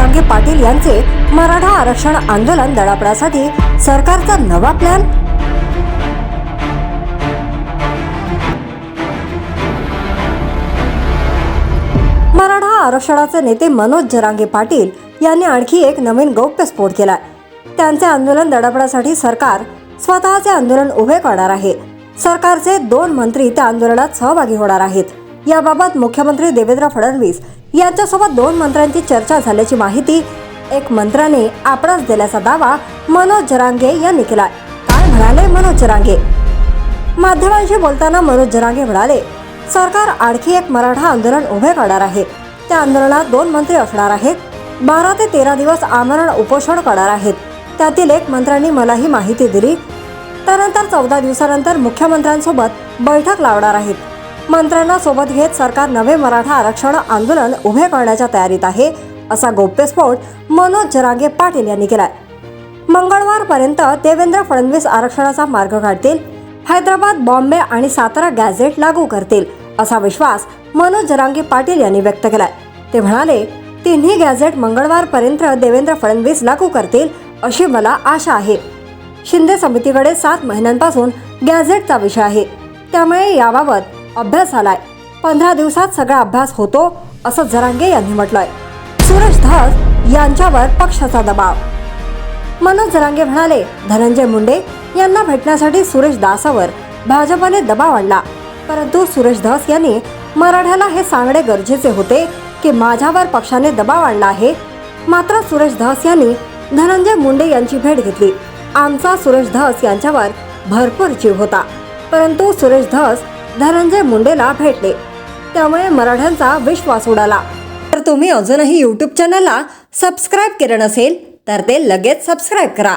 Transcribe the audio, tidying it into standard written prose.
जरांगे पाटील यांचे मराठा आरक्षण आंदोलन दडपण्यासाठी सरकारचा नवा प्लॅन. मराठा आरक्षणाचे नेते मनोज जरांगे पाटील यांनी आणखी एक नवीन गौप्यस्फोट केलाय. त्यांचे आंदोलन दडपण्यासाठी सरकार स्वतःचे आंदोलन उभे करणार आहे. सरकारचे 2 मंत्री त्या आंदोलनात सहभागी होणार आहेत. याबाबत मुख्यमंत्री देवेंद्र फडणवीस यांच्यासोबत 2 मंत्र्यांची चर्चा झाल्याची माहिती एक मंत्र्याने आपणास दिल्याचा दावा मनोज जरांगे यांनी केलाय. काय म्हणाले मनोज जरांगे? माध्यमांशी बोलताना मनोज जरांगे म्हणाले, सरकार आणखी एक मराठा आंदोलन उभे करणार आहे. त्या आंदोलनात 2 मंत्री असणार आहेत. 12 ते 13 दिवस आमरण उपोषण करणार आहेत. त्यातील एक मंत्र्यांनी मला ही माहिती दिली. त्यानंतर 14 दिवसानंतर मुख्यमंत्र्यांसोबत बैठक लावणार आहेत. मंत्र्यांना सोबत घेत सरकार नवे मराठा आरक्षण आंदोलन उभे करण्याच्या तयारीत आहे, असा गौप्यस्फोट मनोज जरांगे पाटील यांनी केलाय. मंगळवारपर्यंत देवेंद्र फडणवीस आरक्षणाचा मार्ग काढतील. हैदराबाद, बॉम्बे आणि सातारा गॅझेट लागू करतील, असा विश्वास मनोज जरांगे पाटील यांनी व्यक्त केलाय. ते म्हणाले, तिन्ही गॅझेट मंगळवारपर्यंत देवेंद्र फडणवीस लागू करतील अशी मला आशा आहे. शिंदे समितीकडे 7 महिन्यांपासून गॅझेटचा विषय आहे, त्यामुळे याबाबत अभ्यास झालाय. 15 दिवसात सगळा अभ्यास होतो, असं जरांगे यांनी म्हटलंय. सुरेश धस यांच्यावर पक्षाचा दबाव. मनोज जरांगे म्हणाले, धनंजय मुंडे यांना भेटण्यासाठी सुरेश दासावर भाजपने दबाव आणला, परंतु सुरेश धस यांनी मराठ्याला हे सांगणे गरजेचे होते की माझ्यावर पक्षाने दबाव आणला आहे. मात्र सुरेश धस यांनी धनंजय मुंडे यांची भेट घेतली. आमचा सुरेश धस यांच्यावर भरपूर जीव होता, परंतु सुरेश धस धनंजय मुंडेला भेटले, त्यामुळे मराठ्यांचा विश्वास उडाला. तर तुम्ही अजूनही YouTube चॅनलला सबस्क्राईब केलं नसेल तर ते लगेच सबस्क्राईब करा.